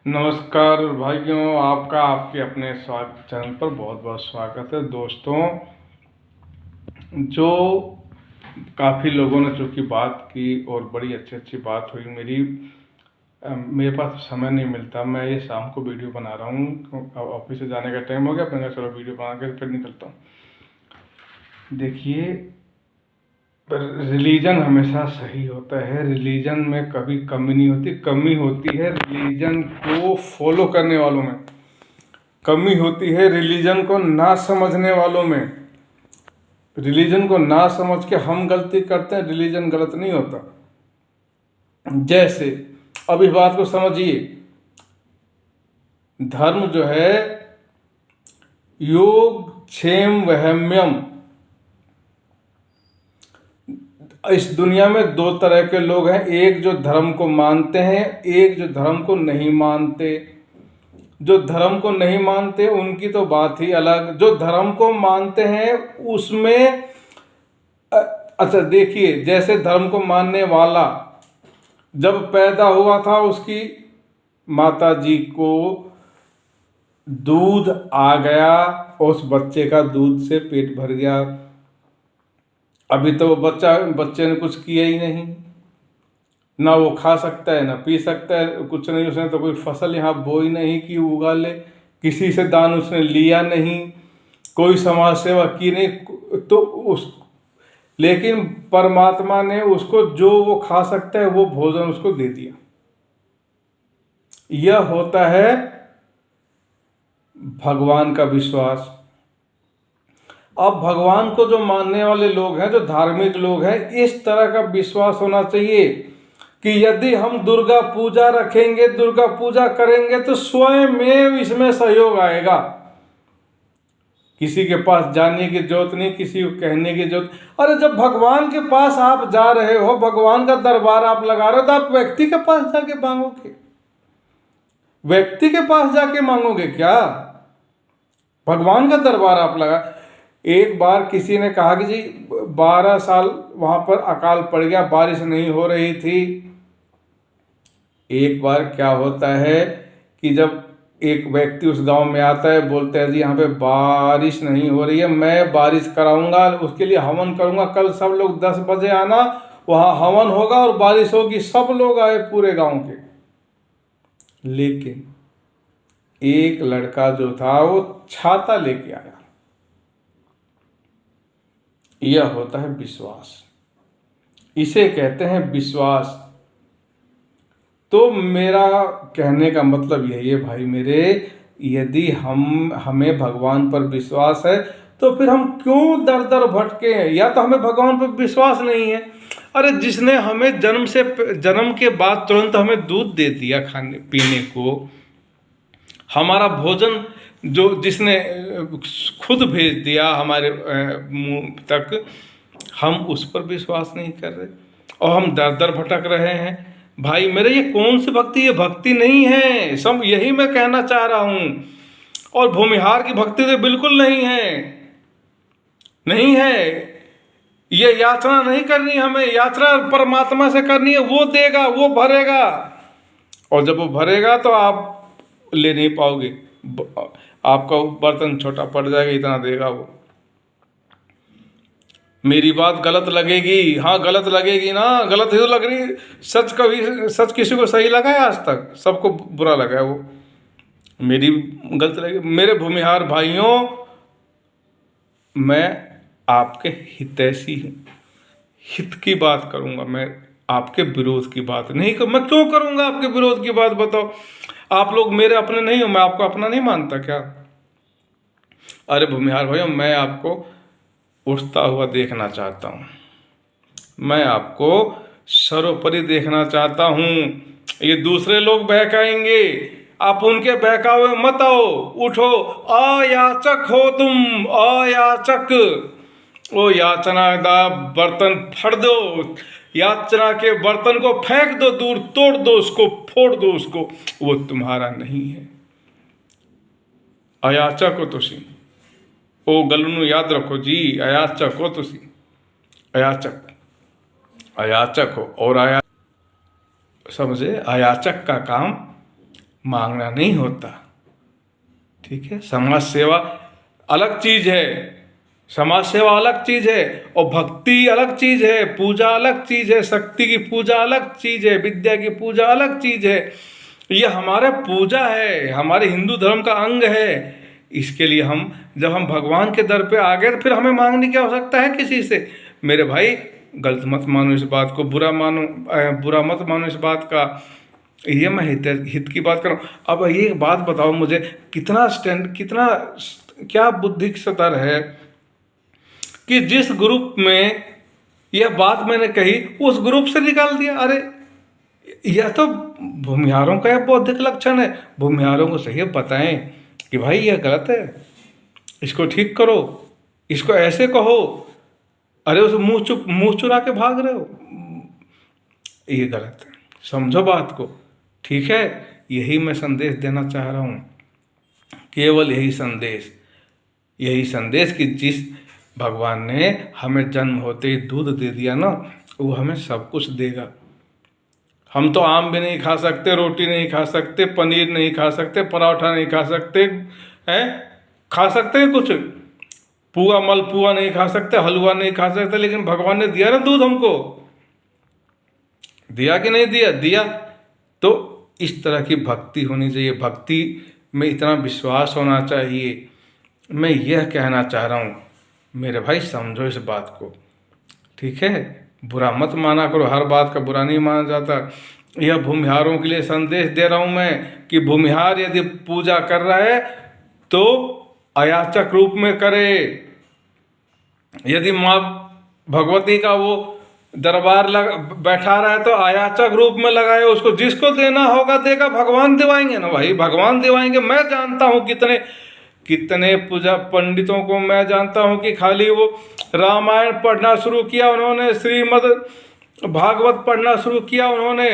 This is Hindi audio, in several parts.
नमस्कार भाइयों, आपका आपके अपने स्वागत चैनल पर बहुत बहुत स्वागत है। दोस्तों, जो काफ़ी लोगों ने चूँकि बात की और बड़ी अच्छी अच्छी बात हुई मेरे पास समय नहीं मिलता। मैं ये शाम को वीडियो बना रहा हूँ, अब ऑफिस से जाने का टाइम हो गया। मैंने कहा चलो वीडियो बना के फिर निकलता हूँ। देखिए, रिलीजन हमेशा सही होता है, रिलीजन में कभी कमी नहीं होती। कमी होती है रिलीजन को फॉलो करने वालों में, कमी होती है रिलीजन को ना समझने वालों में। रिलीजन को ना समझ के हम गलती करते हैं, रिलीजन गलत नहीं होता। जैसे अब इस बात को समझिए, धर्म जो है योग क्षेम वहम्यम, इस दुनिया में दो तरह के लोग हैं। एक जो धर्म को मानते हैं, एक जो धर्म को नहीं मानते। जो धर्म को नहीं मानते उनकी तो बात ही अलग। जो धर्म को मानते हैं उसमें अच्छा देखिए, जैसे धर्म को मानने वाला जब पैदा हुआ था उसकी माता जी को दूध आ गया, उस बच्चे का दूध से पेट भर गया। अभी तो बच्चे ने कुछ किया ही नहीं, ना वो खा सकता है ना पी सकता है, कुछ नहीं। उसने तो कोई फसल यहाँ बोई नहीं कि उगा ले, किसी से दान उसने लिया नहीं, कोई समाज सेवा की नहीं। तो उस लेकिन परमात्मा ने उसको जो वो खा सकता है वो भोजन उसको दे दिया। यह होता है भगवान का विश्वास। अब भगवान को जो मानने वाले लोग हैं, जो धार्मिक लोग हैं, इस तरह का विश्वास होना चाहिए कि यदि हम दुर्गा पूजा रखेंगे, दुर्गा पूजा करेंगे तो स्वयं में इसमें सहयोग आएगा। किसी के पास जाने की जरूरत नहीं, किसी को कहने की जरूरत। अरे जब भगवान के पास आप जा रहे हो, भगवान का दरबार आप लगा रहे हो, तो आप व्यक्ति के पास जाके मांगोगे? व्यक्ति के पास जाके मांगोगे क्या? भगवान का दरबार आप लगा। एक बार किसी ने कहा कि जी 12 साल वहां पर अकाल पड़ गया, बारिश नहीं हो रही थी। एक बार क्या होता है कि जब एक व्यक्ति उस गांव में आता है, बोलते हैं जी यहाँ पे बारिश नहीं हो रही है, मैं बारिश कराऊंगा, उसके लिए हवन करूंगा, कल सब लोग 10 बजे आना, वहां हवन होगा और बारिश होगी। सब लोग आए पूरे गांव के। लेकिन एक लड़का जो था वो छाता लेके आया। यह होता है विश्वास, इसे कहते हैं विश्वास। तो मेरा कहने का मतलब यही है भाई मेरे, यदि हमें भगवान पर विश्वास है तो फिर हम क्यों दर दर भटके हैं? या तो हमें भगवान पर विश्वास नहीं है। अरे जिसने हमें जन्म के बाद तुरंत हमें दूध दे दिया खाने पीने को, हमारा भोजन जो जिसने खुद भेज दिया हमारे मुंह तक, हम उस पर विश्वास नहीं कर रहे और हम दर दर भटक रहे हैं। भाई मेरे, ये कौन सी भक्ति? ये भक्ति नहीं है। सब यही मैं कहना चाह रहा हूँ। और भूमिहार की भक्ति तो बिल्कुल नहीं है, नहीं है। ये याचना नहीं करनी हमें, याचना परमात्मा से करनी है। वो देगा, वो भरेगा, और जब वो भरेगा तो आप ले नहीं पाओगे। आपका बर्तन छोटा पड़ जाएगा, इतना देगा वो। मेरी बात गलत लगेगी, हाँ गलत लगेगी ना, गलत ही तो लग रही। सच किसी को सही लगा है? आज तक सबको बुरा लगा है वो। मेरी गलत लगी। मेरे भूमिहार भाइयों, मैं आपके हितैषी हूँ, हित की बात करूँगा मैं, आपके विरोध की बात नहीं कर। मैं क्यों करूँगा आपके विरोध की बात? बताओ। आप लोग मेरे अपने नहीं हो, मैं आपको अपना नहीं मानता क्या? अरे भूमिहार भाइयों, मैं आपको उठता हुआ देखना चाहता हूँ, मैं आपको सर्वोपरि देखना चाहता हूँ। ये दूसरे लोग बहकाएंगे, आप उनके बहकावे मत आओ। उठो, अयाचक हो तुम, अयाचक। ओ याचना दा बर्तन फट दो, याचना के बर्तन को फेंक दो दूर, तोड़ दो उसको, फोड़ दो उसको, वो तुम्हारा नहीं है। अयाचक हो तुसी, ओ गलनू याद रखो जी, अयाचक हो तुसी, अयाचक, अयाचक हो। और समझे, अयाचक का काम मांगना नहीं होता। ठीक है, समाज सेवा अलग चीज है, समाज सेवा अलग चीज है, और भक्ति अलग चीज है, पूजा अलग चीज है, शक्ति की पूजा अलग चीज है, विद्या की पूजा अलग चीज है। ये हमारा पूजा है, हमारे हिंदू धर्म का अंग है। इसके लिए हम जब हम भगवान के दर पे आ गए तो फिर हमें मांगने की आवश्यकता है किसी से? मेरे भाई, गलत मत मानो इस बात को, बुरा मत मानो इस बात का। ये मैं हित की बात कर रहा हूँ। अब ये बात बताओ मुझे, कितना क्या बुद्धि स्तर है कि जिस ग्रुप में यह बात मैंने कही उस ग्रुप से निकाल दिया। अरे यह तो भूमिहारों का यह बौद्धिक लक्षण है। भूमिहारों को सही बताएं कि भाई यह गलत है, इसको ठीक करो, इसको ऐसे कहो। अरे उस मुंह चुरा के भाग रहे हो, ये गलत है। समझो बात को, ठीक है? यही मैं संदेश देना चाह रहा हूँ, केवल यही संदेश कि जिस भगवान ने हमें जन्म होते ही दूध दे दिया ना, वो हमें सब कुछ देगा। हम तो आम भी नहीं खा सकते, रोटी नहीं खा सकते, पनीर नहीं खा सकते, पराठा नहीं खा सकते, खा सकते हैं कुछ, मलपुआ नहीं खा सकते, हलवा नहीं खा सकते, लेकिन भगवान ने दिया ना दूध हमको। दिया कि नहीं दिया? दिया। तो इस तरह की भक्ति होनी चाहिए, भक्ति में इतना विश्वास होना चाहिए। मैं यह कहना चाह रहा हूँ मेरे भाई, समझो इस बात को, ठीक है? बुरा मत माना करो, हर बात का बुरा नहीं माना जाता। यह भूमिहारों के लिए संदेश दे रहा हूँ मैं कि भूमिहार यदि पूजा कर रहा है तो अयाचक रूप में करे। यदि माँ भगवती का वो दरबार बैठा रहा है तो अयाचक रूप में लगाए उसको। जिसको देना होगा देगा, भगवान दिवाएंगे ना भाई, भगवान दिवाएंगे। मैं जानता हूँ कितने पूजा पंडितों को मैं जानता हूँ कि खाली वो रामायण पढ़ना शुरू किया उन्होंने, श्रीमद् भागवत पढ़ना शुरू किया उन्होंने,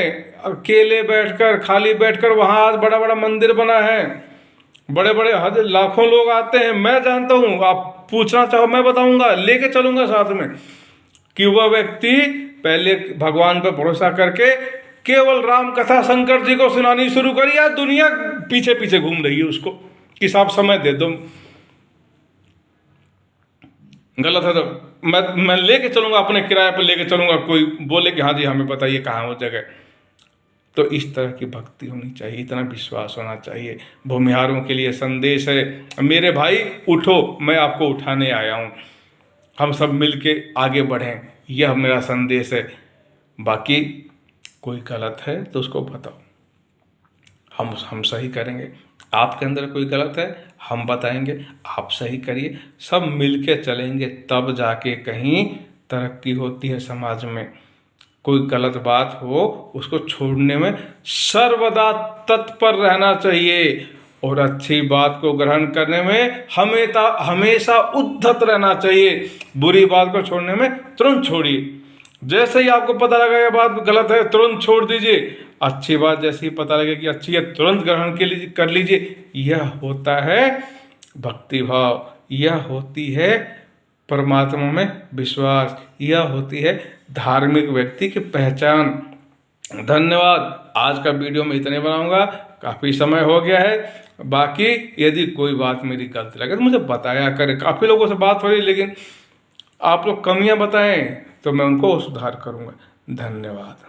अकेले बैठकर, खाली बैठकर। वहाँ आज बड़ा बड़ा मंदिर बना है, बड़े बड़े लाखों लोग आते हैं। मैं जानता हूँ, आप पूछना चाहो मैं बताऊंगा, लेके चलूंगा साथ में, कि वह व्यक्ति पहले भगवान पर भरोसा करके केवल राम कथा शंकर जी को सुनानी शुरू करी। आज दुनिया पीछे पीछे घूम रही है उसको कि साहब समय दे दो। गलत है तो मैं लेके चलूंगा, अपने किराए पर लेके चलूंगा। कोई बोले कि हाँ जी हमें बताइए कहाँ हो जगह। तो इस तरह की भक्ति होनी चाहिए, इतना विश्वास होना चाहिए। भूमिहारों के लिए संदेश है, मेरे भाई उठो, मैं आपको उठाने आया हूँ, हम सब मिलके आगे बढ़ें, यह मेरा संदेश है। बाकी कोई गलत है तो उसको बताओ, हम सही करेंगे। आपके अंदर कोई गलत है हम बताएंगे, आप सही करिए, सब मिलके चलेंगे, तब जाके कहीं तरक्की होती है समाज में। कोई गलत बात हो उसको छोड़ने में सर्वदा तत्पर रहना चाहिए, और अच्छी बात को ग्रहण करने में हमेशा उद्धत रहना चाहिए। बुरी बात को छोड़ने में तुरंत छोड़िए। जैसे ही आपको पता लगा ये बात गलत है तुरंत छोड़ दीजिए। अच्छी बात जैसे ही पता लगे कि अच्छी है तुरंत ग्रहण कर लीजिए। यह होता है भक्ति भाव, यह होती है परमात्मा में विश्वास, यह होती है धार्मिक व्यक्ति की पहचान। धन्यवाद। आज का वीडियो मैं इतने बनाऊंगा, काफ़ी समय हो गया है। बाकी यदि कोई बात मेरी गलत लगे तो मुझे बताया करें। काफ़ी लोगों से बात हो रही, लेकिन आप लोग कमियां बताएं तो मैं उनको सुधार करूंगा। धन्यवाद।